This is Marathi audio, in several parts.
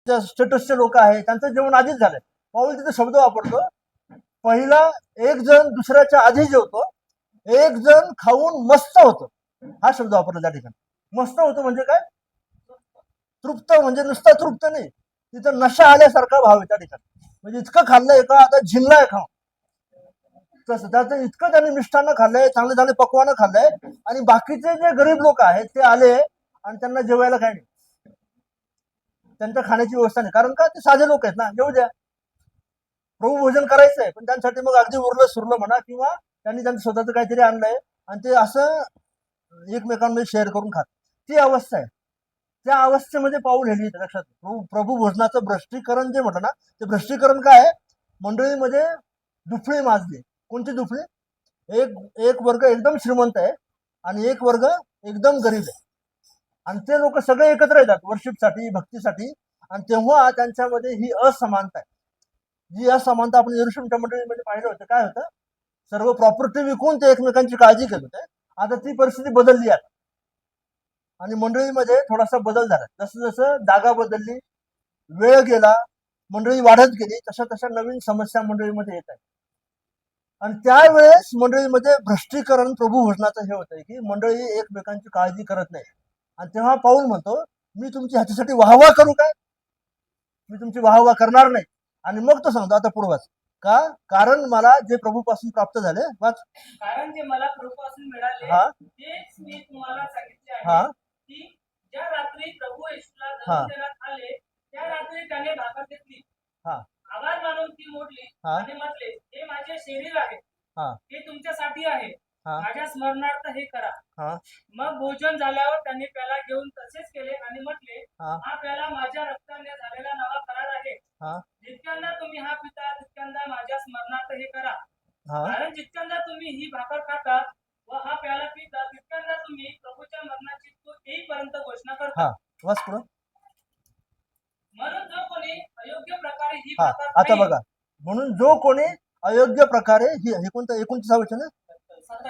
स्टेटसचे लोक आहेत त्यांचं जेवण आधीच झालंय. पाऊल तिथे शब्द वापरतो, पहिला एक जण दुसऱ्याच्या आधी जेवतो, एक जण खाऊन मस्त होतो, हा शब्द वापरला त्या ठिकाणी. मस्त होतो म्हणजे काय? तृप्त, म्हणजे नुसता तृप्त नाही, तिथं नशा आल्यासारखा भाव आहे त्या ठिकाणी. म्हणजे इतकं खाल्लंय का आता झिंगलाय खाऊन, तसं त्याचं इतकं त्यांनी मिष्टानं खाल्लंय, चांगले चांगले पक्वानं खाल्लंय. आणि बाकीचे जे गरीब लोक आहेत ते आले आणि त्यांना जेवायला काय नाही, त्यांच्या खाण्याची व्यवस्था नाही. कारण का? ते साधे लोक आहेत ना, येऊ द्या, प्रभू भोजन करायचंय, पण त्यांसाठी मग अगदी उरलं सुरलं म्हणा, किंवा त्यांनी त्यांचं स्वतःचं काहीतरी आणलंय आणि ते असं एकमेकांमध्ये शेअर करून खात, ती अवस्था आहे. त्या अवस्थेमध्ये पाऊल हेली लक्षात. प्रभू भोजनाचं भ्रष्टीकरण जे म्हटलं ना, ते भ्रष्टीकरण काय आहे? मंडळीमध्ये दुफळी माजली. कोणती दुफळी? एक वर्ग एकदम श्रीमंत आहे आणि एक वर्ग एकदम गरीब आहे, आणि ते लोक सगळे एकत्र येतात वर्शिपसाठी, भक्तीसाठी. आणि तेव्हा त्यांच्यामध्ये ही असमानता आहे. जी असमानता आपण यरुशलेमच्या मंडळीमध्ये पाहिलं होतं. काय होतं? सर्व प्रॉपर्टी विकून ते एकमेकांची काळजी घेत होते. आता ती परिस्थिती बदलली आहे आणि मंडळीमध्ये थोडासा बदल झाला. जसं जसं जागा बदलली, वेळ गेला, मंडळी वाढत गेली, तशा तशा नवीन समस्या मंडळीमध्ये येत आहेत. आणि त्यावेळेस मंडळीमध्ये भ्रष्टीकरण प्रभू भोजनाचं हे होतंय की मंडळी एकमेकांची काळजी करत नाही. आणि तेव्हा पाऊल म्हणतो, मी तुमची ह्याच्यासाठी वाहवा करू काय? मी तुमची वाहवा करणार नाही. आणि मग तो सांगतो, आता पुढे वाच. का? कारण मला जे प्रभूपासून प्राप्त झाले, वाच. कारण जे मला प्रभूपासून मिळाले हा, तेच मी तुम्हाला सांगितले हा, आहे की ज्या रात्री प्रभू येशूला हा, जन्म देण्यात आले त्या रात्री त्याने भाकर घेतली, हा, आभार मानून ती मोडली हा, आणि म्हटले, हे माझे शरीर आहे, हा, हे तुमच्यासाठी आहे, हा, माझ्या स्मरणार्थ हे करा. हा, मग भोजन झाल्यावर त्यांनी प्याला घेऊन तसेच केले आणि म्हटले, हा, हा प्याला माझ्या रक्ताने झालेला नवा करार आहे. हा, जितक्यांदा तुम्ही हा पिता तितक्यांदा माझ्या स्मरणार्थ हे करा. हा, कारण जितक्यांदा तुम्ही ही भाकर खाता व हा प्याला पिता तितक्यांदा तुम्ही प्रभूच्या मरणाची तो येईपर्यंत घोषणा करता. हा, वाच पुढं. म्हणून जो कोणी अयोग्य प्रकारे ही हा, भाकर आता खाईल, बघा, म्हणून जो कोणी अयोग्य प्रकारे ही, हे कोणतं 29 वचन आहे?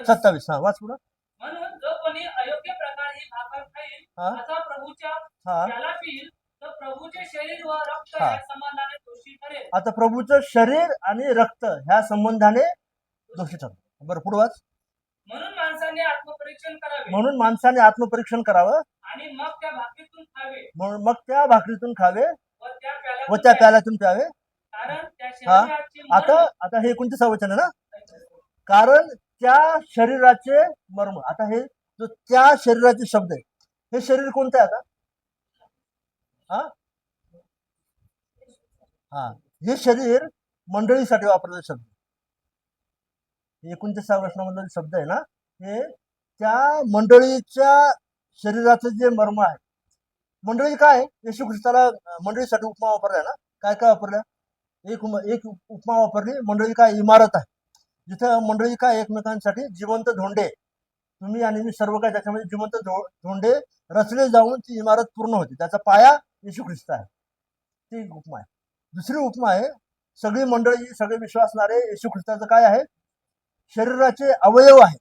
27. हा, वाच पुढं. म्हणून जो कोणी अयोग्य प्रकारे ही भाकर खाईल हा, अथवा प्रभूच्या हा, प्याला पिईल तर प्रभूचे शरीर व रक्त हा. या संबंधाने दोषी ठरेल. आता प्रभूचं शरीर आणि रक्त ह्या संबंधाने दोषी ठरतो. बरं, पुढे वाच. म्हणून माणसाने आत्मपरीक्षण करावे म्हणून माणसाने आत्मपरीक्षण करावं आणि मग त्या भाकरीतून खावे म्हणून मग त्या भाकरीतून खावे व त्या व त्या प्याल्यातून प्यावे. प्याल्यातून प्यावे. कारण त्या हा, शरीराचे आता मर्म आता हे 29 वचन आहे ना. कारण त्या शरीराचे मर्म. आता हे जो त्या शरीराचे शब्द आहे, हे शरीर कोणतं आहे आता? हा, हा, हे शरीर मंडळीसाठी वापरलेले शब्द. 29 वचनामधले शब्द आहे ना, हे त्या मंडळीच्या शरीराचं जे मर्म आहे. मंडळी काय आहे? येशू ख्रिस्ताला मंडळीसाठी उपमा वापरलाय ना. काय काय वापरल्या? एक उपमा वापरली. मंडळी काय? इमारत आहे, जिथं मंडळी काय? एकमेकांसाठी जिवंत धोंडे, तुम्ही आणि मी सर्व काय त्याच्यामध्ये जिवंत धोंडे रचले जाऊन ती इमारत पूर्ण होती. त्याचा पाया येशू ख्रिस्त आहे. ती उपमा आहे. दुसरी उपमा आहे, सगळी मंडळी, सगळे विश्वासणारे येशू ख्रिस्ताचं काय आहे? शरीराचे अवयव आहे.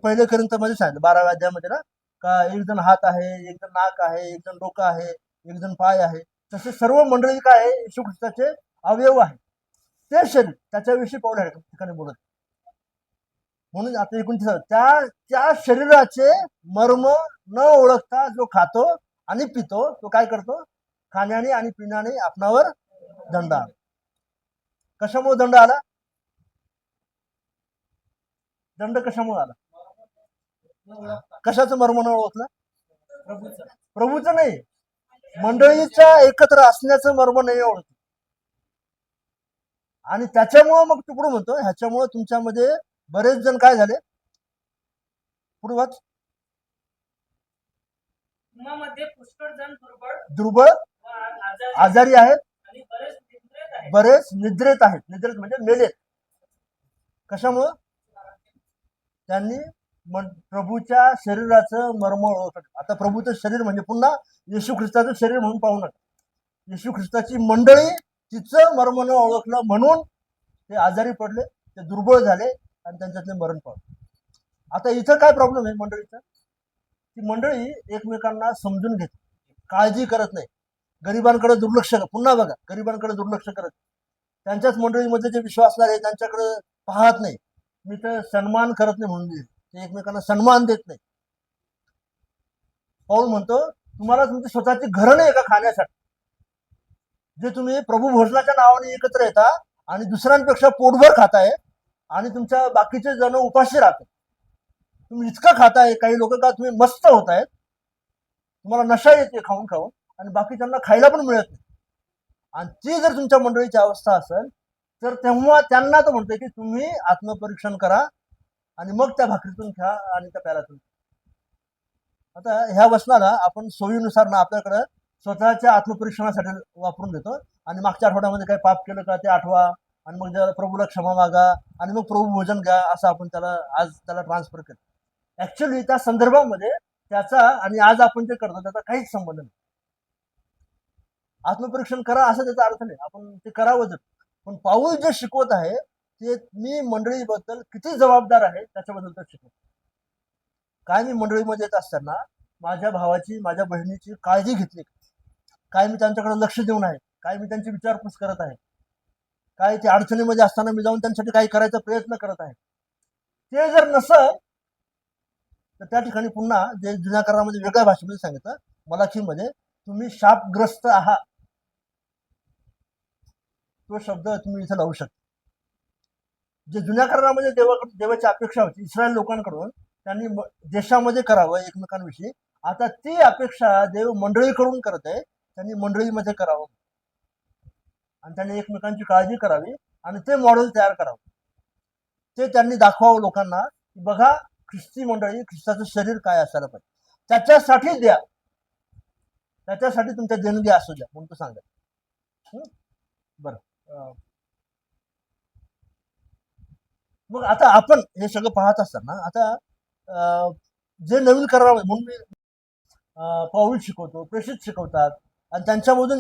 पहिले मध्ये सांगितलं 12व्या अध्यायामध्ये ना, का एक जण हात आहे, एक जण नाक आहे, एक जण डोकं आहे, एक जण पाय आहे. तसे सर्व मंडळी काय आहे? येशू ख्रिस्ताचे अवयव आहे. ते शरीर, त्याच्याविषयी पाऊल आहे ठिकाणी बोलत. म्हणून आता 29 त्या शरीराचे मर्म न ओळखता जो खातो आणि पितो, तो काय करतो? खाण्याने आणि पिण्याने आपणावर दंड आला. कशामुळे दंड आला? दंड कशामुळे आला? कशाचं मर्म न ओळखलं? प्रभूचं नाही, मंडळीच्या एकत्र असण्याचं मर्म नाही ओळखलं. आणि त्याच्यामुळं मग तुकडं म्हणतो, ह्याच्यामुळे तुमच्यामध्ये बरेच जण काय झाले? पुढे वाच. मध्ये पुष्कळ जण दुर्बळ, आजारी आहेत, आणि बरेच निद्रेत आहेत. निद्रेत म्हणजे मेलेत. कशामुळं? त्यांनी प्रभूच्या शरीराचं मर्म ओळखलं. आता प्रभूचं शरीर म्हणजे पुन्हा येशू ख्रिस्ताचं शरीर म्हणून पाहू नका. येशू ख्रिस्ताची मंडळी तिचं मर्म न ओळखलं म्हणून ते आजारी पडले, ते दुर्बळ झाले आणि त्यांच्यातले मरण पावले. आता इथं काय प्रॉब्लेम आहे मंडळीचा? ती मंडळी एकमेकांना समजून घेते, काळजी करत नाही. गरिबांकडे दुर्लक्ष, पुन्हा बघा, गरिबांकडे दुर्लक्ष करत, त्यांच्याच मंडळीमध्ये जे विश्वासदार आहे त्यांच्याकडे पाहत नाही. मी तर सन्मान करत नाही म्हणून ते एकमेकांना सन्मान देत नाही. पाऊल म्हणतो, तुम्हाला तुमची स्वतःची घरं नाही का खाण्यासाठी, जे तुम्ही प्रभू भोजनाच्या नावाने एकत्र येता आणि दुसऱ्यांपेक्षा पोटभर खाताय आणि तुमच्या बाकीचे जण उपाशी राहतात. तुम्ही इतकं खाताय, काही लोक का तुम्ही मस्त होतायत, तुम्हाला नशा येते खाऊन खाऊन, आणि बाकीच्यांना खायला पण मिळत नाही. आणि ती जर तुमच्या मंडळीची अवस्था असेल तर तेव्हा त्यांना तो म्हणतोय की तुम्ही आत्मपरीक्षण करा आणि मग त्या भाकरीतून खा आणि त्या प्यालातून. आता ह्या वचनाला आपण सोयीनुसार ना आपल्याकडे स्वतःच्या आत्मपरीक्षणासाठी वापरून देतो, आणि मागच्या आठवड्यामध्ये काही पाप केलं का ते आठवा, आणि मग त्याला प्रभूला क्षमा मागा, आणि मग प्रभू भोजन घ्या, असं आपण आज त्याला ट्रान्सफर केलं. ऍक्च्युअली त्या संदर्भामध्ये त्याचा आणि आज आपण जे करतो त्याचा काहीच संबंध नाही. आत्मपरीक्षण करा असं त्याचा अर्थ नाही, आपण ते करावं जर. पण पाऊल जे शिकवत आहे ते मी मंडळीबद्दल किती जबाबदार आहे त्याच्याबद्दल तर शिकवतो. काय मी मंडळीमध्ये येत असताना माझ्या भावाची, माझ्या बहिणीची काळजी घेतली, काय मी त्यांच्याकडे लक्ष देऊन आहे, काय मी त्यांची विचारपूस करत आहे, काय ते अडचणीमध्ये असताना मी जाऊन त्यांच्यासाठी काही करायचा प्रयत्न करत आहे, ते जर नसल तर त्या ठिकाणी पुन्हा जे जुन्या करारामध्ये वेगळ्या भाषेमध्ये सांगितलं, मलाखीमध्ये, तुम्ही शापग्रस्त आहात, तो शब्द तुम्ही इथे लावू शकता. जे जुन्या करारामध्ये देवाची अपेक्षा होती इस्रायल लोकांकडून, त्यांनी देशामध्ये करावं एकमेकांविषयी, आता ती अपेक्षा देव मंडळीकडून करत आहे, त्यांनी मंडळीमध्ये करावं आणि त्यांनी एकमेकांची काळजी करावी आणि ते मॉडेल तयार करावं. ते त्यांनी दाखवावं लोकांना की बघा, ख्रिस्ती मंडळी, ख्रिस्ताचं शरीर काय असायला पाहिजे, त्याच्यासाठी द्या, त्याच्यासाठी तुमच्या देणगी असू द्या म्हणून तो सांगा. बरं, मग आता आपण हे सगळं पाहत असताना आता जे नवीन करारामध्ये, म्हणून मी पाऊल शिकवतो, प्रेषित शिकवतात, आणि त्यांच्यामधून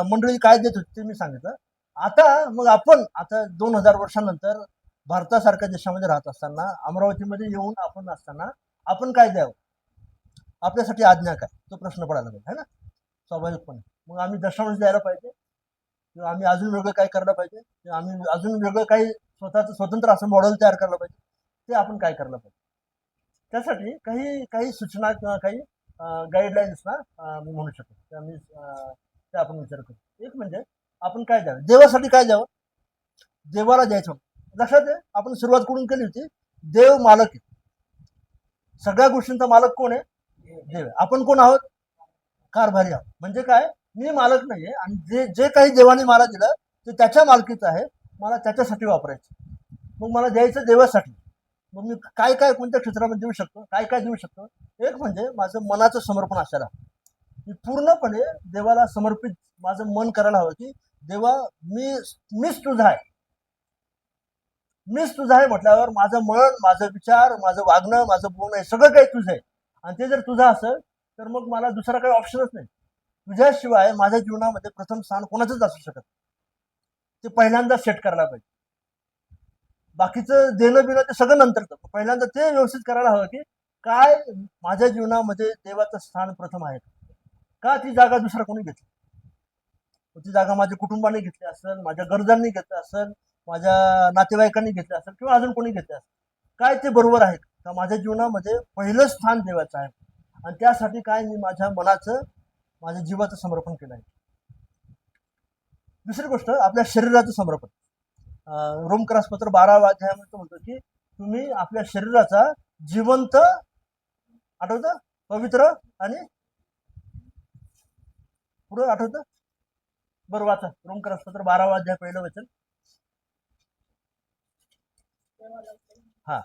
मंडळी काय देत होती ते मी सांगितलं. आता मग आपण आता 2000 वर्षानंतर भारतासारख्या देशामध्ये राहत असताना, अमरावतीमध्ये येऊन आपण असताना आपण काय द्यावं, आपल्यासाठी आज्ञा काय, तो प्रश्न पडायला पाहिजे, है ना, स्वाभाविकपणे. मग आम्ही दशांश द्यायला पाहिजे, किंवा आम्ही अजून वेगळं काय करायला पाहिजे, किंवा आम्ही अजून वेगळं काही स्वतःचं स्वतंत्र असं मॉडेल तयार करायला पाहिजे, ते आपण काय करायला पाहिजे. त्यासाठी काही काही सूचना किंवा काही गाईडलाईन्स ना मी म्हणू शकतो, ते आपण विचार करू. एक म्हणजे आपण काय द्यावं, देवासाठी काय द्यावं, देवाला द्यायचं. लक्षात आहे, आपण सुरुवात करून केली होती, देव मालक आहे, सगळ्या गोष्टींचा मालक कोण आहे, देव. आपण कोण आहोत, कारभारी आहोत. म्हणजे काय, मी मालक नाहीये, आणि जे जे काही देवाने मला दिलं ते त्याच्या मालकीचं आहे, मला त्याच्यासाठी वापरायचं, मग मला द्यायचं देवासाठी. मग मी काय काय कोणत्या क्षेत्रामध्ये देऊ शकतो, काय काय देऊ शकतो. एक म्हणजे माझं मनाचं समर्पण असायला, मी पूर्णपणे देवाला समर्पित माझं मन करायला हवं की देवा, मीच तुझा आहे, मीच तुझा आहे म्हटल्यावर माझं मन, माझं विचार, माझं वागणं, माझं बोलणं हे सगळं काही तुझं आहे. आणि ते जर तुझं असेल तर मग मला दुसरा काही ऑप्शनच नाही. तुझ्याशिवाय माझ्या जीवनामध्ये प्रथम स्थान कोणाचंच असू शकत, ते पहिल्यांदा सेट करायला पाहिजे. बाकीचं देणं बिणं ते सगळं नंतर करतो, पहिल्यांदा ते व्यवस्थित करायला हवं की काय माझ्या जीवनामध्ये देवाचं स्थान प्रथम आहे का, ती जागा दुसरं कोणी घेतली, ती जागा माझ्या कुटुंबाने घेतली असेल, माझ्या गरजांनी घेतली असेल, माझ्या नातेवाईकांनी घेतली असेल, किंवा अजून कोणी घेतली असेल, काय ते बरोबर आहे का, माझ्या जीवनामध्ये पहिलं स्थान देवाचं आहे, आणि त्यासाठी काय मी माझ्या मनाचं, माझ्या जीवाचं समर्पण केलं आहे. दुसरी गोष्ट, आपल्या शरीराचं समर्पण. रोमकरासपत्र 12 अध्यायामध्ये म्हणतो की तुम्ही आपल्या शरीराचा जिवंत, आठवतं, पवित्र आणि पुढं आठवतं, बरं वाचा, रोमकरासपत्र 12 अध्याय पहिलं वचन. हा,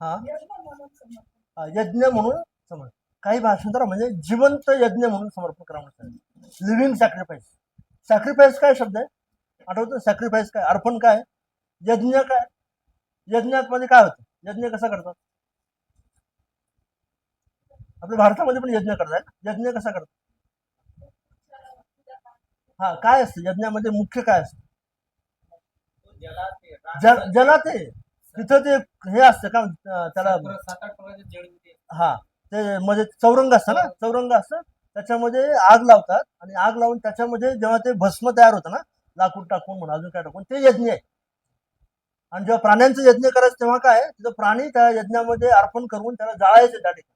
हा, यज्ञ म्हणून समर्पण. काही भाषांतर म्हणजे जिवंत यज्ञ म्हणून समर्पण करा म्हणतात, लिव्हिंग सॅक्रिफाईस. सॅक्रिफाईस काय शब्द आहे, आठवतं, सॅक्रिफाईस काय, अर्पण काय, यज्ञ काय, यज्ञात मध्ये काय होतं, यज्ञ कसा करतात, आपल्या भारतामध्ये पण यज्ञ करतात, यज्ञ कसा करतात, हा, काय असतं यज्ञामध्ये, मुख्य काय असतं, जलात आहे तिथं ते हे असतं का त्याला 7-8 प्रकारचे जडीबुटी आहेत. हा ते मध्ये चौरंग असतं ना, चौरंग असतं त्याच्यामध्ये आग लावतात आणि आग लावून त्याच्यामध्ये जेव्हा ते भस्म तयार होतं ना, लाकूड टाकून म्हणून अजून काय टाकून, ते यज्ञ आहे. आणि जेव्हा प्राण्यांचं यज्ञ करायचं तेव्हा काय तिथं प्राणी त्या यज्ञामध्ये अर्पण करून त्याला जाळायचे त्या ठिकाणी,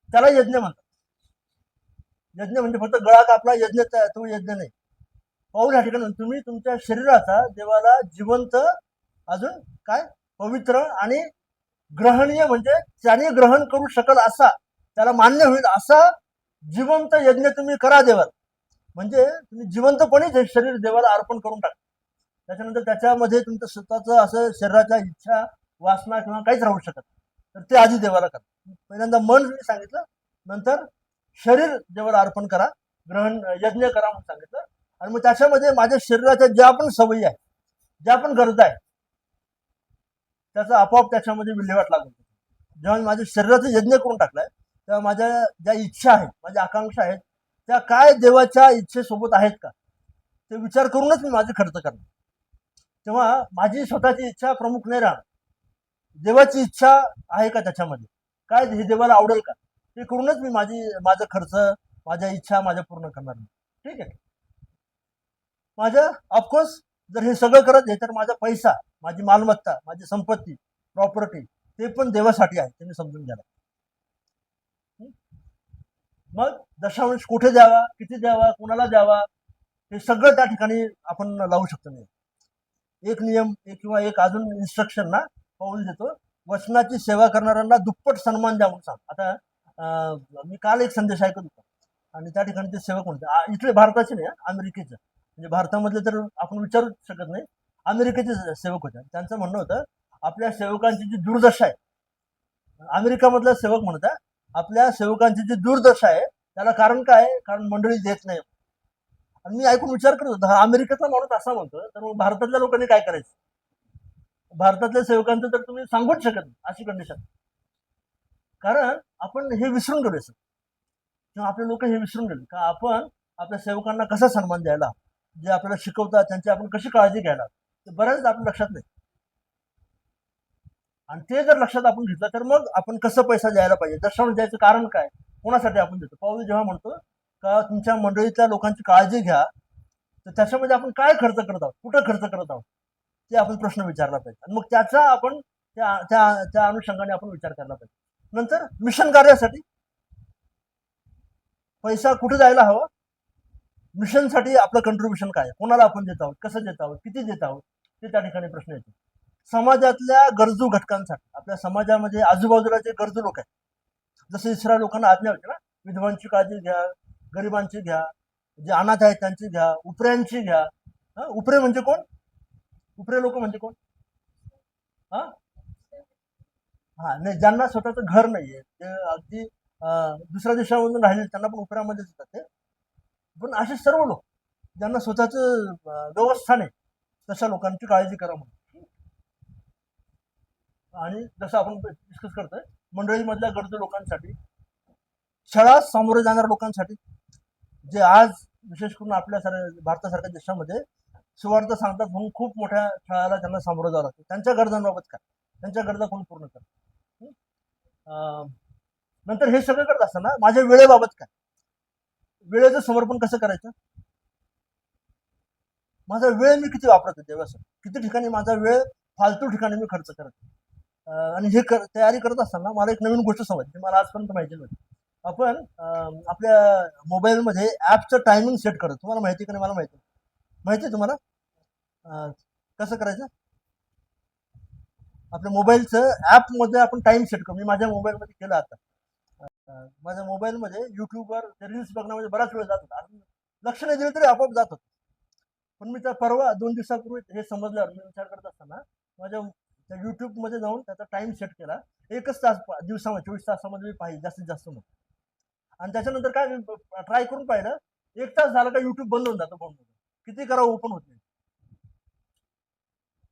त्याला यज्ञ म्हणतात. यज्ञ म्हणजे फक्त गळा कापला यज्ञ, तो यज्ञ नाही. पाऊल या ठिकाणी तुम्ही तुमच्या शरीराचा देवाला जिवंत, अजून काय पवित्र आणि ग्रहणीय, म्हणजे त्याने ग्रहण करू शकल असा, त्याला मान्य होईल असा जिवंत यज्ञ तुम्ही करा देवाला. म्हणजे तुम्ही जिवंतपणेच हे शरीर देवाला अर्पण करून टाका. त्याच्यानंतर त्याच्यामध्ये तुमचं स्वतःचं असं शरीराच्या इच्छा वासना किंवा काहीच राहू शकत, तर ते आधी देवाला करा. पहिल्यांदा मन मी सांगितलं, नंतर शरीर देवाला अर्पण करा, ग्रहण यज्ञ करा म्हणून सांगितलं. आणि मग त्याच्यामध्ये माझ्या शरीराच्या ज्या पण सवयी आहेत, ज्या पण गरजा आहेत, त्याचा आपोआप त्याच्यामध्ये विल्हेवाट लागून. जेव्हा मी माझ्या शरीराचा यज्ञ करून टाकलाय तेव्हा माझ्या ज्या इच्छा आहेत, माझ्या आकांक्षा आहेत, त्या काय देवाच्या इच्छेसोबत आहेत का, ते विचार करूनच मी माझे खर्च करणार. तेव्हा माझी स्वतःची इच्छा प्रमुख नाही राहणार, देवाची इच्छा आहे का त्याच्यामध्ये, काय हे देवाला आवडेल का, ते करूनच मी माझा खर्च, माझ्या इच्छा माझ्या पूर्ण करणार. ठीक आहे. माझ्या ऑफकोर्स जर हे सगळं करत आहे तर माझा पैसा, माझी मालमत्ता, माझी संपत्ती, प्रॉपर्टी, ते पण देवासाठी आहे, तुम्ही समजून घ्या. मग दशांश कुठे द्यावा, किती द्यावा, कुणाला द्यावा, हे सगळं त्या ठिकाणी आपण लावू शकतो. नाही एक नियम किंवा एक अजून इन्स्ट्रक्शन ना पाऊल देतो, वचनाची सेवा करणाऱ्यांना दुप्पट सन्मान द्या म्हणून सांग. आता मी काल एक संदेश ऐकत होतो आणि त्या ठिकाणी ते सेवक म्हणते, इथले भारताचे नाही, अमेरिकेचे, म्हणजे भारतामधले तर आपण विचारूच शकत नाही, अमेरिकेचे सेवक होते. त्यांचं म्हणणं होतं, आपल्या सेवकांची जी दुर्दशा आहे, अमेरिकामधला सेवक म्हणत आहे, आपल्या सेवकांची जी दुर्दशा आहे त्याला कारण काय आहे, कारण मंडळी देत नाही. आणि मी ऐकून विचार करत होतो, हा अमेरिकेतला माणूस असा म्हणतो, तर मग भारतातल्या लोकांनी काय करायचं. भारतातल्या सेवकांचं तर तुम्ही सांगूच शकत नाही अशी कंडिशन. कारण आपण हे विसरून गेलो सर, किंवा आपले लोक हे विसरून गेले का आपण आपल्या सेवकांना कसा सन्मान द्यायला, जे आपल्याला शिकवतात त्यांची आपण कशी काळजी घ्यायला, ते बऱ्याच आपल्या लक्षात नाही. आणि ते जर लक्षात आपण घेतलं तर मग आपण कसं पैसा द्यायला पाहिजे, दशांश द्यायचं कारण काय, कोणासाठी आपण देतो. पाऊल जेव्हा म्हणतो का तुमच्या मंडळीतल्या लोकांची काळजी घ्या, तर त्याच्यामध्ये आपण काय खर्च करत आहोत, कुठं खर्च करत आहोत, ते आपण प्रश्न विचारला पाहिजे. आणि मग त्याचा आपण त्या अनुषंगाने आपण विचार करायला पाहिजे. नंतर मिशन कार्यासाठी पैसा कुठे जायला हवा, मिशनसाठी आपलं कंट्रीब्युशन काय, कोणाला आपण देत आहोत, कसं देत आहोत, किती देत आहोत, ते त्या ठिकाणी प्रश्न येतो. समाजातल्या गरजू घटकांसाठी, आपल्या समाजामध्ये आजूबाजूला जे गरजू लोक आहेत, जसे इस्रायल लोकांना आज्ञा होती ना, विधवांची काळजी घ्या, गरिबांची घ्या, जे अनाथ आहेत त्यांची घ्या, उपऱ्यांची घ्या. उपरे म्हणजे कोण, उपरे लोक म्हणजे कोण, हा हा नाही, ज्यांना स्वतःचं घर नाहीये, ते अगदी दुसऱ्या देशामधून राहिले त्यांना पण उपऱ्यामध्येच येतात ते. पण असे सर्व लोक ज्यांना स्वतःचं व्यवस्था नाही, तशा लोकांची काळजी करा म्हणून. आणि जसं आपण डिस्कस करतोय, मंडळीमधल्या गरजू लोकांसाठी, छळास सामोरे जाणाऱ्या लोकांसाठी, जे आज विशेष करून आपल्या भारतासारख्या देशामध्ये सुवार्थ सांगतात म्हणून खूप मोठ्या छळाला त्यांना सामोरं जावं लागतं, त्यांच्या गरजांबाबत काय, त्यांच्या गरजा कोण पूर्ण करतात. नंतर हे सगळं करत असताना माझ्या वेळेबाबत काय, वेळेचं समर्पण कसं करायचं, माझा वेळ मी किती वापरतो देवासाठी, किती ठिकाणी माझा वेळ फालतू ठिकाणी मी खर्च करतो. आणि हे तयारी करत असताना मला एक नवीन गोष्ट समजली, मला आजपर्यंत माहिती नव्हती. आपण आपल्या मोबाईलमध्ये ॲपचं टायमिंग सेट करतो, तुम्हाला माहिती का नाही मला माहिती आहे तुम्हाला. कसं करायचं, आपल्या मोबाईलचं ॲपमध्ये आपण टाइम सेट करू. मी माझ्या मोबाईलमध्ये केलं आता. माझ्या मोबाईलमध्ये युट्यूबवर रील्स बघण्यामध्ये बराच वेळ जात होता, लक्ष नाही दिलं तरी आपोआप जात होतं. पण मी त्या परवा 2 दिवसापूर्वी हे समजल्यावर मी विचार करत असताना माझ्या त्या युट्यूबमध्ये जाऊन त्याचा टाइम सेट केला, 1च तास दिवसामध्ये, 24 तासामध्ये मी पाहिजे जास्तीत जास्त म्हणून. आणि त्याच्यानंतर काय मी ट्राय करून पाहिलं, 1 तास झाला का युट्यूब बंद होऊन जातो, किती करावं ओपन होत नाही.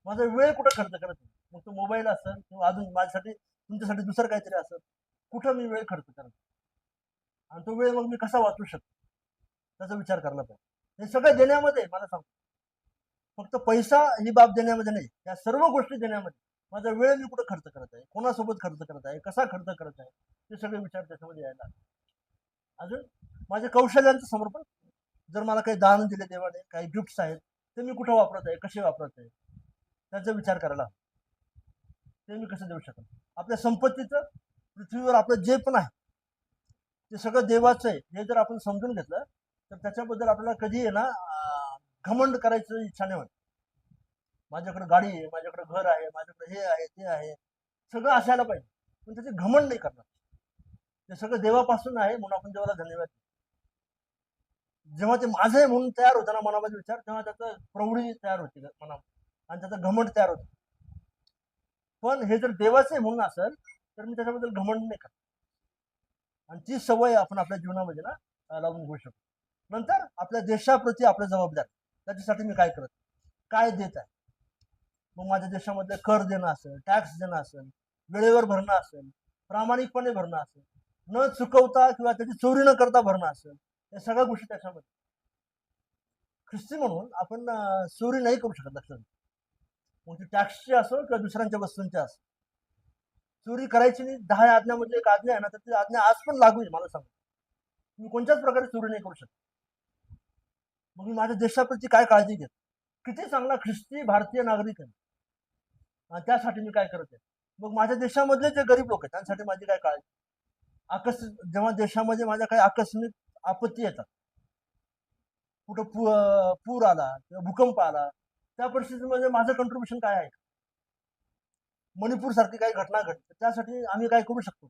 माझा वेळ कुठं खर्च करत नाही, मग तो मोबाईल असेल किंवा अजून माझ्यासाठी तुमच्यासाठी दुसरं काहीतरी असेल, कुठं मी वेळ खर्च करत, आणि तो वेळ मग मी कसा वाचू शकतो त्याचा विचार करायला पाहिजे. हे सगळं देण्यामध्ये मला सांगतो फक्त पैसा ही बाब देण्यामध्ये नाही, या सर्व गोष्टी देण्यामध्ये माझा वेळ मी कुठं खर्च करत आहे, कोणासोबत खर्च करत आहे, कसा खर्च करत आहे, ते सगळे विचार त्याच्यामध्ये यायला लागले. अजून माझे कौशल्यांचं समर्पण, जर मला काही दान दिले देवाने, काही गिफ्ट्स आहेत, ते मी कुठं वापरत आहे, कसे वापरत आहे, त्याचा विचार करायला हवा. ते मी कसं देऊ शकतो. आपल्या संपत्तीचं, पृथ्वीवर आपलं जे पण आहे ते सगळं देवाचं आहे हे जर आपण समजून घेतलं तर त्याच्याबद्दल आपल्याला कधी आहे ना घमंड करायची इच्छा नाही होत. माझ्याकडे गाडी आहे, माझ्याकडे घर आहे, माझ्याकडे हे आहे, ते आहे, सगळं असायला पाहिजे, पण त्याचे घमंड नाही करणार. ते सगळं देवापासून आहे म्हणून आपण देवाला धन्यवाद. जेव्हा ते माझं आहे म्हणून तयार होतं ना मनामध्ये विचार, तेव्हा त्याचा प्रौढी तयार होती मनामध्ये आणि त्याचा घमंड तयार होतो. पण हे जर देवाचं आहे म्हणून असेल तर मी त्याच्याबद्दल घमंड नाही करत. आणि ती सवय आपण आपल्या जीवनामध्ये ना लावून घेऊ शकतो. नंतर आपल्या देशाप्रती आपल्या जबाबदारी, त्याच्यासाठी मी काय करत, काय देत आहे. मग माझ्या देशामध्ये कर देणं असेल, टॅक्स देणं असेल, वेळेवर भरणं असेल, प्रामाणिकपणे भरणं असेल, न चुकवता किंवा त्याची चोरी न करता भरणं असेल, या सगळ्या गोष्टी त्याच्यामध्ये. ख्रिस्ती म्हणून आपण चोरी नाही करू शकत. लक्षात, मग ती टॅक्सची असो किंवा दुसऱ्यांच्या वस्तूंची असो, चोरी करायची नाही. 10 आज्ञामध्ये एक आज्ञा आहे ना, तर ती आज्ञा आज पण लागू आहे. मला सांगा, मी कोणत्याच प्रकारे चोरी नाही करू शकत. मग मी माझ्या देशाप्रती काय काळजी घेत, किती चांगला ख्रिस्ती भारतीय नागरिक आहे, आणि त्यासाठी मी काय करत आहे. मग माझ्या देशामधले जे गरीब लोक आहेत त्यांसाठी माझी काय काळजी. जेव्हा देशामध्ये माझ्या काही आकस्मिक आपत्ती येतात, कुठं पूर आला किंवा भूकंप आला, त्या परिस्थितीमध्ये माझं कंट्रीब्युशन काय आहे. मणिपूर सारखी काही घटना घडते, त्यासाठी आम्ही काय करू शकतो,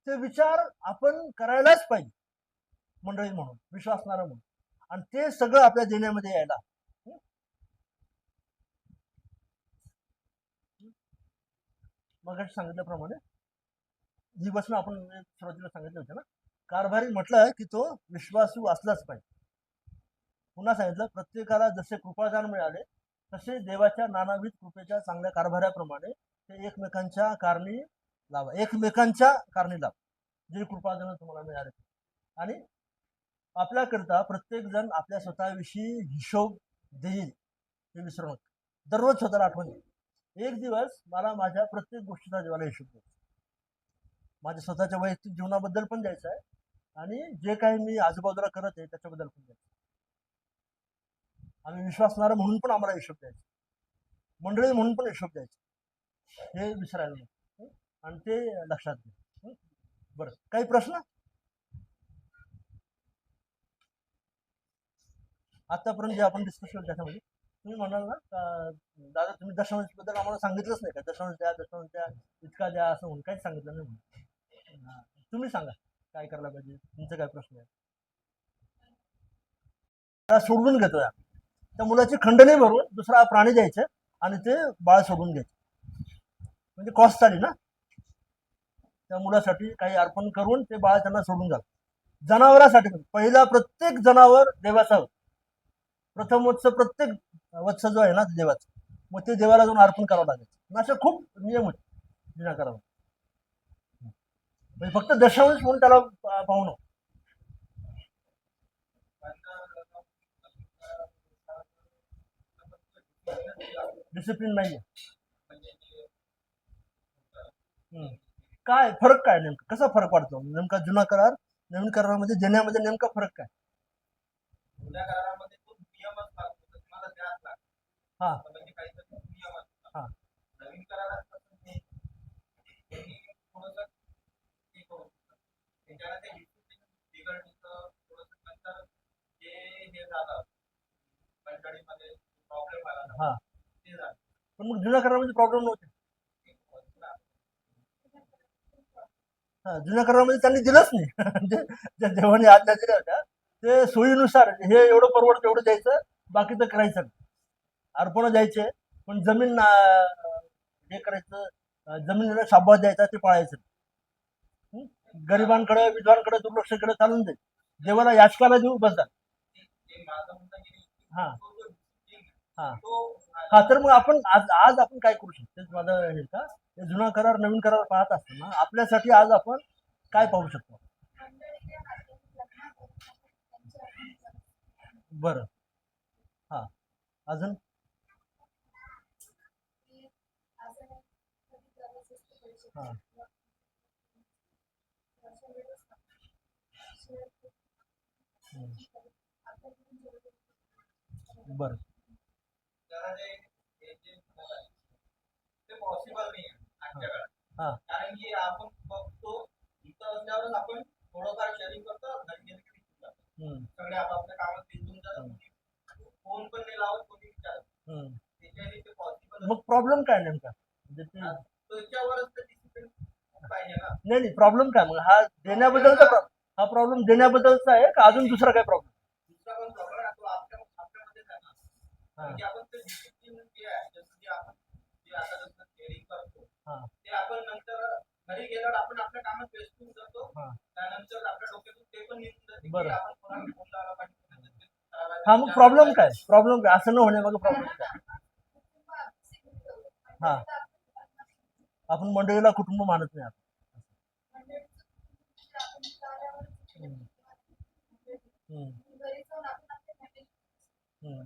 ते विचार आपण करायलाच पाहिजे मंडळी म्हणून, विश्वासणारा म्हणून. आणि ते सगळं आपल्या देण्यामध्ये यायला. मग सांगितल्याप्रमाणे ही वचनं आपण सुरुवातीला सांगितले होते ना, कारभारी म्हटलं की तो विश्वासू असलाच पाहिजे. पुन्हा सांगितलं, प्रत्येकाला जसे कृपादान मिळाले तसे देवाच्या नानाविध कृपेच्या चांगल्या कारभाराप्रमाणे ते एकमेकांच्या कारणी लावा, एकमेकांच्या कारणी लावा, जे कृपादान तुम्हाला मिळाले. आणि आपल्याकरता प्रत्येक जण आपल्या स्वतःविषयी हिशोब देईल, हे विसरू नका. दररोज स्वतःला आठवण देईल. एक दिवस मला माझ्या प्रत्येक गोष्टीचा देवाला हिशोब द्यायचा, माझ्या स्वतःच्या वैयक्तिक जीवनाबद्दल पण द्यायचं आहे, आणि जे काही मी आजूबाजूला करत आहे त्याच्याबद्दल पण द्यायचं. आम्ही विश्वासणारा म्हणून पण आम्हाला हिशोब द्यायचा, मंडळी म्हणून पण हिशोब द्यायचा, हे विसरायला नाही. आणि ते लक्षात घ्या. बरं, काही प्रश्न आतापर्यंत जे आपण डिस्कस केलं त्याच्यामध्ये तुम्ही म्हणाल ना दादा, तुम्ही दशांशबद्दल आम्हाला सांगितलंच नाही का, दशांश द्या, इतका द्या असं म्हणून काहीच सांगितलं नाही म्हणून. तुम्ही सांगा काय करायला पाहिजे, तुमचे काय प्रश्न आहे. सोडून घेतोय, त्या मुलाची खंडणी भरून दुसरा प्राणी द्यायचे आणि ते बाळ सोडून घ्यायचे, म्हणजे कॉस्ट आली ना. त्या मुलासाठी काही अर्पण करून ते बाळ त्यांना सोडून जात. जनावरासाठी पहिला प्रत्येक जनावर देवाचा होता. प्रथम वत्स, प्रत्येक वत्स जो आहे ना देवाचा, मग ते देवाला जाऊन अर्पण करावं लागायचं. असे खूप नियम होते जुन्या करावं. म्हणजे फक्त दशांश म्हणून त्याला पाहू नको. डिसिप्लिन नाहीये. काय फरक, काय नेमका कसा फरक वाटतो नेमका जुना करार नवीन करारामध्ये देण्यामध्ये नेमका फरक काय. जुन्या करारामध्ये तो नियमच लागतो, तुम्हाला द्यास लागतो. हा म्हणजे काहीतरी नियम असतात. हा नवीन करारात तसं नाही. थोडंसं हे करू शकतात. त्याच्यानं ते बिघडणीचं थोडंसं नंतर हे झालं, मंडळीमध्ये प्रॉब्लेम आला ना, हा ते झालं. पण मग जुन्या करारामध्ये प्रॉब्लेम नव्हते. जुन्या करारामध्ये त्यांनी दिलंच नाही. ज्या देवाने आज्ञा दिल्या होत्या ते सोयीनुसार, हे एवढं परवडतं एवढं द्यायचं, बाकीचं करायचं नाही. अर्पण द्यायचे, पण जमीन हे करायचं, जमिनीला शाबास द्यायचा, ते पाळायचं. गरिबांकडे, विधवांकडे, दुर्लक्ष केलं चालून जाईल, देवाला याचकाला देऊ बस झालं. हा हा हा तर मग आपण आज आपण काय करू शकतो, तेच माझं हे का, जुना करार नवीन करार पाहत असताना आपल्यासाठी आज आपण काय पाहू शकतो. बरं, हा अजून हा बरं त्याला हे जे आहे, ते पॉसिबल नाही आहे आजच्या काळात. हा कारण की आपण बघतो इथं असल्यावरच आपण थोडंफार शेअरिंग करतो, घरी गेले की विसरून जातो. हम्म, सगळे आपापल्या कामात बिझी जातात. फोन पण नाही लावत, कोणी विचारत. हम्म. त्याच्याने ते पॉसिबल मग प्रॉब्लेम काय नेमका म्हणजे त्याच्यावरच तर डिसिप्लिन पाहिजे ना. नाही प्रॉब्लेम काय मग हा देण्याबद्दलचा हा प्रॉब्लेम देण्याबद्दलचा आहे का अजून दुसरा काय प्रॉब्लेम दुसरा पण प्रॉब्लेम आहे तो आपल्यामध्येच आहे ना. कारण की आपण ते डिसिप्लिन जे आहे, जसं की आपण जे आता जसं शेअरिंग करतो, हा ते आपण नंतर घरी गेल्यावर आपण आपल्या कामात व्यस्त होऊन जातो. हा त्यानंतर आपल्या डोक्यातून ते पण निघून जाते की बरं. आपण कोणाला फोन लावला पाहिजे, कोणाचं ते करायला हा मग पाहिजे. प्रॉब्लेम काय असं न होण्यामागे प्रॉब्लेम काय हा आपण मंडळीला कुटुंब मानत नाही आपण. हम्म, हम्म, हम्म,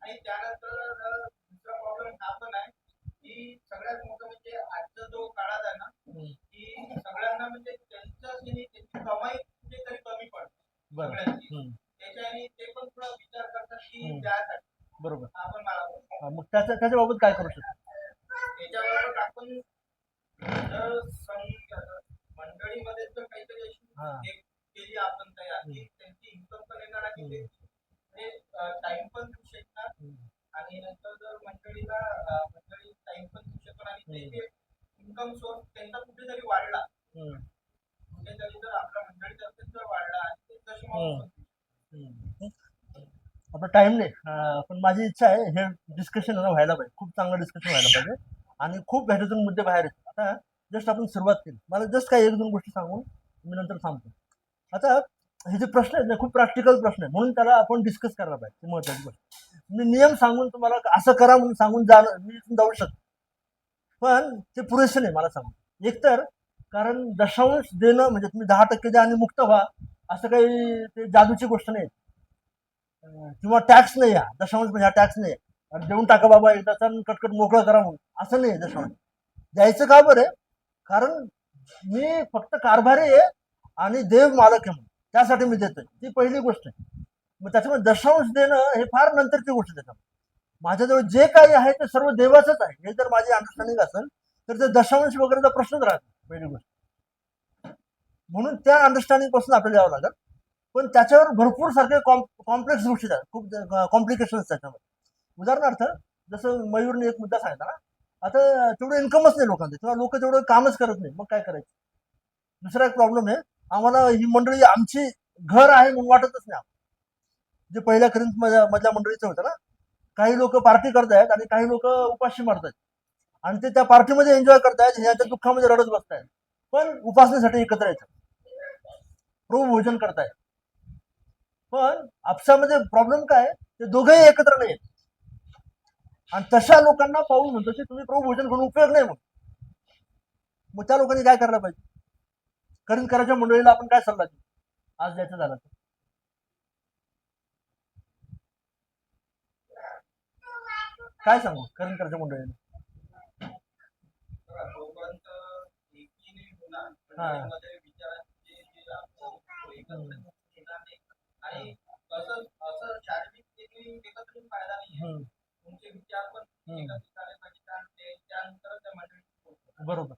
आणि त्यानंतर दुसरा प्रॉब्लेम हा पण आहे की सगळ्यात मोठं म्हणजे आजचा जो काळात आहे ना, हम्म. की सगळ्यांना म्हणजे त्यांची कमाई कुठेतरी कमी पडते बरं सगळ्यांची. हम्म, त्याच्याने ते पण थोडा विचार करतात की हम्म. त्यासाठी बरोबर आपण मला हा, मग त्याच्या बाबत काय करू शकतो त्याच्याबरोबर आपण जर मंडळीमध्ये जर काहीतरी हा. अशी एक केली आपण तयार की त्यांची इन्कम पण येणार आणि ते टाइम पण देऊ शकणार. आणि नंतर जर मंडळी टाइम पण देऊ शकणार आणि ते इन्कम सोर्स त्यांचा कुठेतरी वाढला, कुठेतरी जर आपल्या मंडळीतर्फे जर वाढला आणि ते तसे म्हणून आपला टाइम नाही पण माझी इच्छा आहे हे डिस्कशन व्हायला पाहिजे खूप चांगलं डिस्कशन व्हायला पाहिजे आणि खूप ह्याच्यातून मुद्दे बाहेर येतात आता जस्ट आपण सुरुवात केली मला जस्ट काही एक दोन गोष्टी सांगून मी नंतर थांबतो आता हे जे प्रश्न आहेत ना खूप प्रॅक्टिकल प्रश्न आहे म्हणून त्याला आपण डिस्कस करायला पाहिजे महत्वाची गोष्ट मी नियम सांगून तुम्हाला असं करा म्हणून सांगून मी इथून जाऊ शकतो पण ते पुरेसे नाही मला सांगून एकतर कारण दशांश देणं म्हणजे तुम्ही 10% द्या आणि मुक्त व्हा असं काही ते जादूची गोष्ट नाही किंवा टॅक्स नाही या दशांश म्हणजे हा टॅक्स नाही आणि देऊन टाका बाबा एकदाचा कटकट मोकळं करा म्हणून असं नाही दशांश द्यायचं का बरं कारण मी फक्त कारभारी आहे आणि देव मालक आहे म्हणून त्यासाठी मी देतोय ती पहिली गोष्ट आहे मग त्याच्यामुळे दशांश देणं हे फार नंतरची गोष्ट त्याच्यामध्ये माझ्याजवळ जे काही आहे ते सर्व देवाचंच आहे हे जर माझी अंडरस्टँडिंग असेल तर ते दशांश वगैरेचा प्रश्नच राहतो पहिली गोष्ट म्हणून त्या अंडरस्टँडिंग पासून आपल्याला यावं लागेल पण त्याच्यावर भरपूर सारखे कॉम्प्लेक्स गोष्टी आहेत खूप कॉम्प्लिकेशन्स त्याच्यामध्ये उदाहरणार्थ जसं मयूरने एक मुद्दा सांगितला ना आता तेवढं इन्कमच नाही लोकांचं किंवा लोक तेवढं कामच करत नाही मग काय करायचं दुसरा एक प्रॉब्लेम आहे आम्हाला ही मंडळी आमची घर आहे म्हणून वाटतच नाही जे पहिल्या करीन मधल्या मंडळीचं होतं ना काही लोक पार्टी करतायत आणि काही लोक उपाशी मारतायत आणि ते त्या पार्टीमध्ये एन्जॉय करतायत ह्याच्या दुःखामध्ये रडत बसतायत पण उपासनेसाठी एकत्र येतात प्रभू भोजन करतायत पण आपसामध्ये प्रॉब्लेम काय ते दोघेही एकत्र नाही आणि तशा लोकांना पाहून म्हणतो की तुम्ही प्रभू भोजन करून उपयोग नाही मग त्या लोकांनी काय करायला पाहिजे करीन करायच्या मंडळीला आपण काय सल्ला देऊ आज द्यायचं झालं काय सांगू करीन करायच्या मंडळीला आणि असं शारीरिक एकत्र फायदा नाही तुमचे विचार पण एकत्रित आले पाहिजे आणि त्यानंतर त्या मंडळीत बरोबर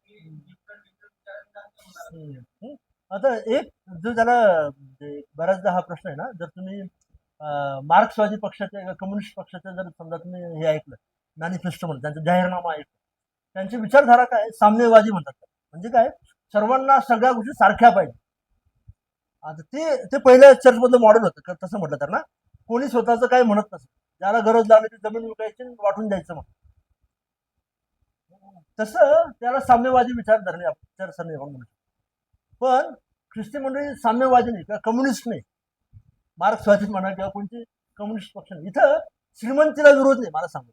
डिफरंट आता एक जो त्याला बऱ्याचदा हा प्रश्न आहे ना जर तुम्ही मार्क्सवादी पक्षाचे किंवा कम्युनिस्ट पक्षाचे जर समजा तुम्ही हे ऐकलं मॅनिफेस्टो म्हणतात त्यांचा जाहीरनामा ऐकलं त्यांची विचारधारा काय साम्यवादी म्हणतात म्हणजे काय सर्वांना सगळ्या गोष्टी सारख्या पाहिजे आता ते पहिल्या चर्चमधलं मॉडेल होतं तसं म्हटलं तर ना कोणी स्वतःचं काही म्हणत नसतं ज्याला गरज लागली ती जमीन विकायची वाटून द्यायचं मग तसं त्याला साम्यवादी विचारसरणी आपण म्हणतो पण ख्रिस्ती मंडळी साम्यवादी नाही किंवा कम्युनिस्ट नाही मार्क्सवादी म्हणा किंवा कोणती कम्युनिस्ट पक्ष नाही इथं श्रीमंतीला विरोध नाही मला सांगू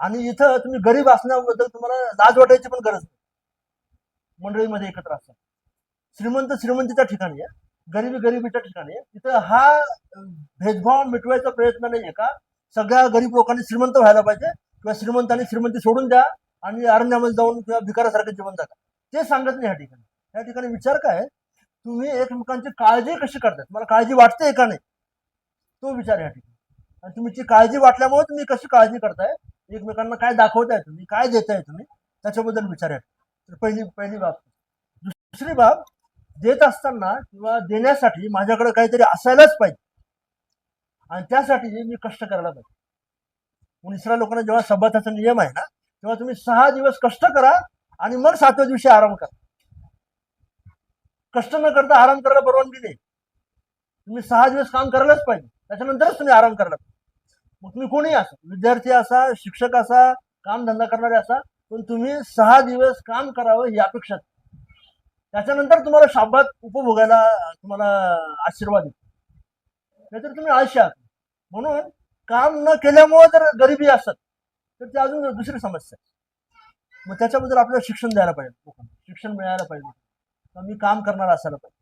आणि इथं तुम्ही गरीब असण्याबद्दल तुम्हाला लाज वाटायची पण गरज नाही मंडळीमध्ये एकत्र असतात श्रीमंतीच्या ठिकाणी आहे गरिबीच्या ठिकाणी तिथं हा भेदभाव मिटवायचा प्रयत्न नाहीये का सगळ्या गरीब लोकांनी श्रीमंत व्हायला पाहिजे किंवा श्रीमंतांनी श्रीमंती सोडून द्या आणि अरण्यामध्ये जाऊन किंवा भिकारासारखं जीवन जगा. ते सांगत नाही या ठिकाणी विचार काय तुम्ही एकमेकांची काळजी कशी करताय, तुम्हाला काळजी वाटते का नाही, तो विचार या ठिकाणी. आणि तुमची काळजी वाटल्यामुळे तुम्ही कशी काळजी करताय, एकमेकांना काय दाखवताय तुम्ही, काय देताय तुम्ही, त्याच्याबद्दल विचार आहे. तर पहिली बाब. दुसरी बाब, देत असताना किंवा देण्यासाठी माझ्याकडे काहीतरी असायलाच पाहिजे आणि त्यासाठी मी कष्ट करायला पाहिजे. म्हणून इस्रायल लोकांना जेव्हा सब्बाताचा नियम आहे ना तेव्हा तुम्ही 6 दिवस कष्ट करा आणि मग 7व्या दिवशी आराम करा. कष्ट न करता आराम करायला परवानगी नाही. तुम्ही 6 दिवस काम करायलाच पाहिजे, त्याच्यानंतरच तुम्ही आराम करायला पाहिजे. मग तुम्ही कोणीही असा, विद्यार्थी असा, शिक्षक असा, काम धंदा करणारे असा, पण तुम्ही 6 दिवस काम करावं ही अपेक्षा. त्याच्यानंतर तुम्हाला शाबात उपभोगायला तुम्हाला आशीर्वाद येतो. नाहीतर तुम्ही आळशी आहात. म्हणून काम न केल्यामुळे जर गरिबी असत तर ते अजून दुसरी समस्या आहे. मग त्याच्याबद्दल आपल्याला शिक्षण द्यायला पाहिजे, लोकांना शिक्षण मिळायला पाहिजे, मी काम करणार असायला पाहिजे.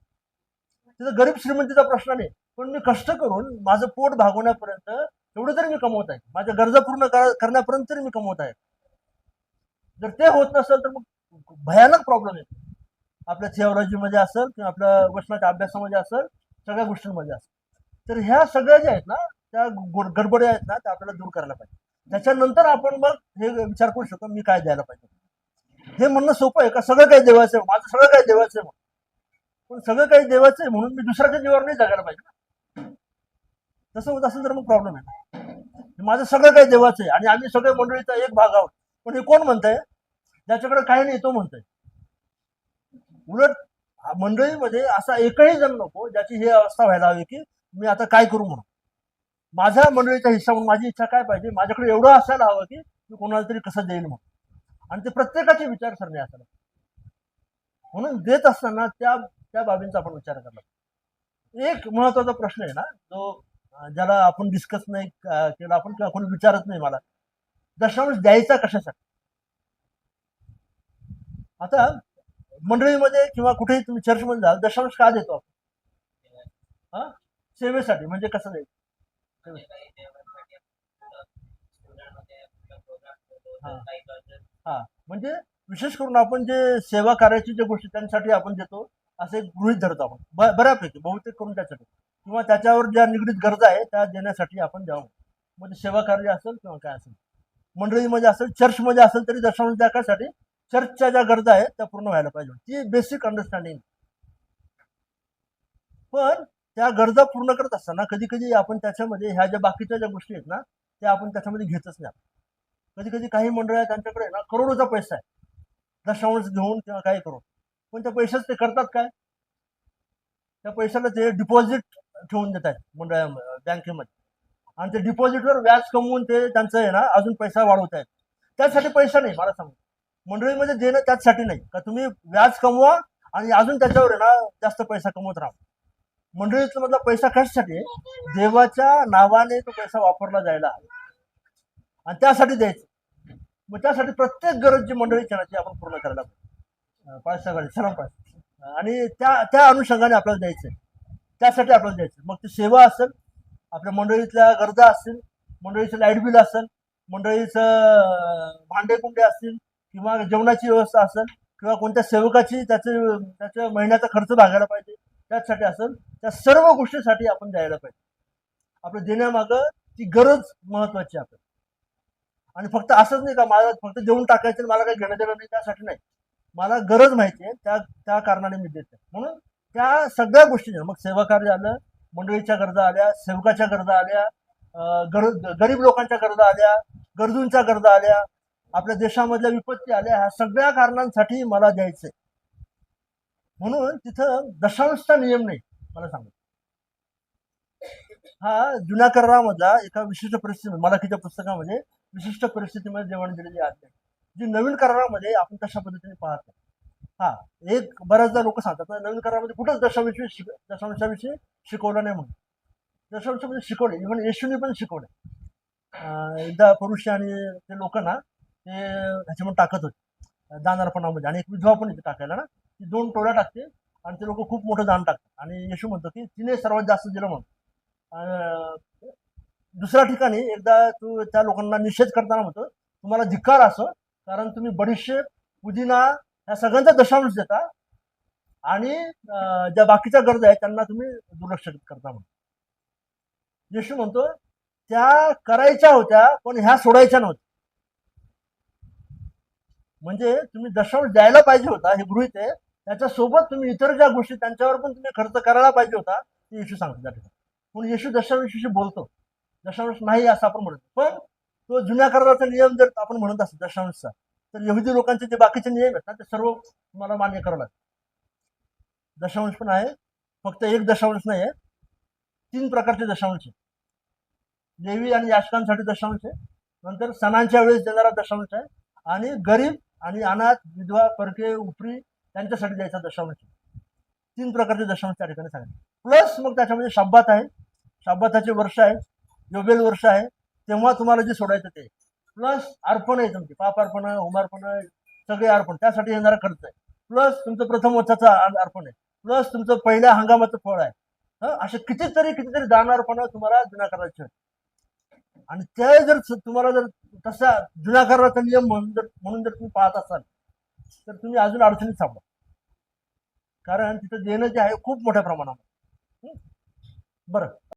तिथं गरीब श्रीमंतीचा प्रश्न नाही, पण मी कष्ट करून माझं पोट भागवण्यापर्यंत तेवढं तरी मी कमवत आहे, माझ्या गरजा पूर्ण करण्यापर्यंत तरी मी कमवत आहे. जर ते होत नसेल तर मग भयानक प्रॉब्लेम येतो. आपल्या थिओलॉजीमध्ये असेल किंवा आपल्या वचनाच्या अभ्यासामध्ये असेल, सगळ्या गोष्टींमध्ये असेल. तर ह्या सगळ्या ज्या आहेत ना त्या गडबडी आहेत ना त्या आपल्याला दूर करायला पाहिजे. त्याच्यानंतर आपण मग हे विचार करू शकतो मी काय द्यायला पाहिजे. हे म्हणणं सोपं आहे का सगळं काही देवाचं आहे, माझं सगळं काही देवाचं आहे, पण सगळं काही देवाचं आहे म्हणून मी दुसऱ्याच्या जीवावर नाही जगायला पाहिजे ना. तसं होत असेल तर मग प्रॉब्लेम आहे. माझं सगळं काही देवाचं आहे आणि आम्ही सगळे मंडळीचा एक भाग आहोत, पण हे कोण म्हणतंय, ज्याच्याकडे काही नाही तो म्हणतोय. उलट मंडळीमध्ये असा एकही जण नको ज्याची ही अवस्था व्हायला हवी की मी आता काय करू म्हणून. माझ्या मंडळीचा हिस्सा म्हणून माझी इच्छा काय पाहिजे, माझ्याकडे एवढं असायला हवं की मी कोणाला तरी कसं देईल म्हणून. आणि ते प्रत्येकाची विचारसरणी असायला. म्हणून देत असताना त्या बाबींचा आपण विचार करला. एक महत्वाचा प्रश्न आहे ना जो ज्याला आपण डिस्कस नाही केला आपण किंवा कोणी विचारत नाही मला, दशांश द्यायचा कशासाठी. आता मंडळीमध्ये किंवा कुठेही तुम्ही चर्चमध्ये जाल दशांश का देतो आपण, सेवेसाठी. म्हणजे कसं द्यायचं, हा म्हणजे विशेष करून आपण जे सेवा कार्याची ज्या गोष्टी त्यांसाठी आपण देतो असे गृहीत धरतो आपण बऱ्यापैकी बहुतेक करून त्यासाठी किंवा त्याच्यावर ज्या निगडीत गरजा आहे त्या देण्यासाठी आपण द्यावं. म्हणजे सेवा कार्य असेल किंवा काय असेल, मंडळीमध्ये असेल, चर्चमध्ये असेल तरी दशांश द्यासाठी चर्चच्या ज्या गरजा आहेत त्या पूर्ण व्हायला पाहिजे. ती बेसिक अंडरस्टँडिंग. पण त्या गरजा पूर्ण करत असताना कधी कधी आपण त्याच्यामध्ये ह्या ज्या बाकीच्या ज्या गोष्टी आहेत ना त्या आपण त्याच्यामध्ये घेतच नाही. कधी कधी काही मंडळ आहे त्यांच्याकडे ना करोडोचा पैसा आहे, दशांश घेऊन किंवा काही करून, पण त्या पैशाच ते करतात काय, त्या पैशाला ते डिपॉझिट ठेवून देत आहेत मंडळ बँकेमध्ये आणि ते डिपॉझिटवर व्याज कमवून ते त्यांचं आहे ना अजून पैसा वाढवत आहेत. त्यासाठी पैसा नाही. मला सांगू मंडळीमध्ये देणं त्याचसाठी नाही का तुम्ही व्याज कमवा आणि अजून त्याच्यावर आहे ना जास्त पैसा कमवत राहा. मंडळीतला मधला पैसा कशासाठी आहे, देवाच्या नावाने तो पैसा वापरला जायला हवा आणि त्यासाठी द्यायचं. मग त्यासाठी प्रत्येक गरज जी मंडळीची आपण पूर्ण करायला पाहिजे. सलाम पाहिजे आणि त्या अनुषंगाने आपल्याला द्यायचंय, त्यासाठी आपल्याला द्यायचं. मग ती सेवा असेल, आपल्या मंडळीतल्या गरजा असतील, मंडळीचं लाईट बिल असेल, मंडळीचं भांडे कुंडे असतील किंवा जेवणाची व्यवस्था असेल किंवा कोणत्या सेवकाची त्याच्या महिन्याचा खर्च भागायला पाहिजे त्यासाठी असेल, त्या सर्व गोष्टीसाठी आपण द्यायला पाहिजे. आपल्या देण्यामागं ती गरज महत्वाची आहे. आणि फक्त असंच नाही का मला फक्त देऊन टाकायचं मला काही घेणं देणं नाही, त्यासाठी नाही. मला गरज माहिती आहे त्या कारणाने मी देते. म्हणून त्या सगळ्या गोष्टी मग सेवा कार्य आलं, मंडळीच्या गरजा आल्या, सेवकाच्या गरजा आल्या, गरीब लोकांच्या गरजा आल्या, गरजूंच्या गरजा आल्या, आपल्या देशामधल्या विपत्ती आल्या, ह्या सगळ्या कारणांसाठी मला द्यायचंय. म्हणून तिथं दशांशचा नियम नाही. मला सांगतो हा जुन्या करारामधला एका विशिष्ट परिस्थिती मलाखीच्या पुस्तकामध्ये विशिष्ट परिस्थितीमध्ये देवाण दिलेली आहे, जी नवीन करारामध्ये आपण तशा पद्धतीने पाहतो. हा एक बऱ्याचदा लोक सांगतात नवीन करारामध्ये कुठंच दशांशाविषयी शिकवलं नाही म्हणून. दशांशामध्ये शिकवले, इव्हन येशूने पण शिकवले. एकदा पुरुष आणि ते लोक ना ते ह्याच्यामध्ये टाकत होते दानार्पणामध्ये आणि एक विधवा पण इथे टाकायला ना ती 2 टोळ्या टाकते आणि ते लोक खूप मोठं दान टाकतात आणि येशू म्हणतो की तिने सर्वात जास्त दिलं म्हणून. दुसऱ्या ठिकाणी एकदा तू त्या लोकांना निषेध करताना म्हणतो तुम्हाला धिक्कार असो, कारण तुम्ही बडीशेप, पुदिना या सगळ्यांचा दशांश देता आणि ज्या बाकीच्या गरजा आहेत त्यांना तुम्ही दुर्लक्ष करता म्हणून. येशू म्हणतो त्या करायच्या होत्या पण ह्या सोडायच्या नव्हत्या. म्हणजे तुम्ही दशांश द्यायला पाहिजे होता हे गृहीत आहे, त्याच्यासोबत तुम्ही इतर ज्या गोष्टी त्यांच्यावर पण तुम्ही खर्च करायला पाहिजे होता ते येशू सांगतो त्या ठिकाणी. पण येशू दशांशाशी बोलतो, दशांश नाही असं आपण म्हणतो. पण तो जुन्या कराराचा नियम जर आपण म्हणत असतो दशांशचा, तर यहुदी लोकांचे जे बाकीचे नियम आहेत ना ते सर्व तुम्हाला मान्य करावं लागतं. दशांश पण आहे, फक्त एक दशांश नाही आहे, 3 प्रकारचे दशांश आहे. लेवी आणि याजकांसाठी दशांश आहे, नंतर सणांच्या वेळेस देणारा दशांश आहे, आणि गरीब आणि अनाथ, विधवा, परके, उपरी त्यांच्यासाठी द्यायचा दशांश आहे. 3 प्रकारचे दशांश त्या ठिकाणी सांगितले. प्लस मग त्याच्यामध्ये शब्बात आहे, शब्बाताचे वर्ष आहे, योबेल वर्ष आहे, तेव्हा तुम्हाला जे सोडायचं ते, प्लस अर्पण आहे तुमचे पापार्पण, होमार्पण, सगळे अर्पण त्यासाठी येणारा खर्च आहे, प्लस तुमचं प्रथम वर्षाचा अर्पण आहे, प्लस तुमचं पहिल्या हंगामाचं फळ आहे. असे कितीतरी दान अर्पण तुम्हाला जुन्या कराराचे आहेत. आणि ते जर तुम्हाला जर तसा जुन्या कराराचा नियम म्हणून जर तुम्ही पाहत असाल तर तुम्ही अजून अडचणीत सापडा, कारण तिथं देणं जे आहे खूप मोठ्या प्रमाणात. बरं.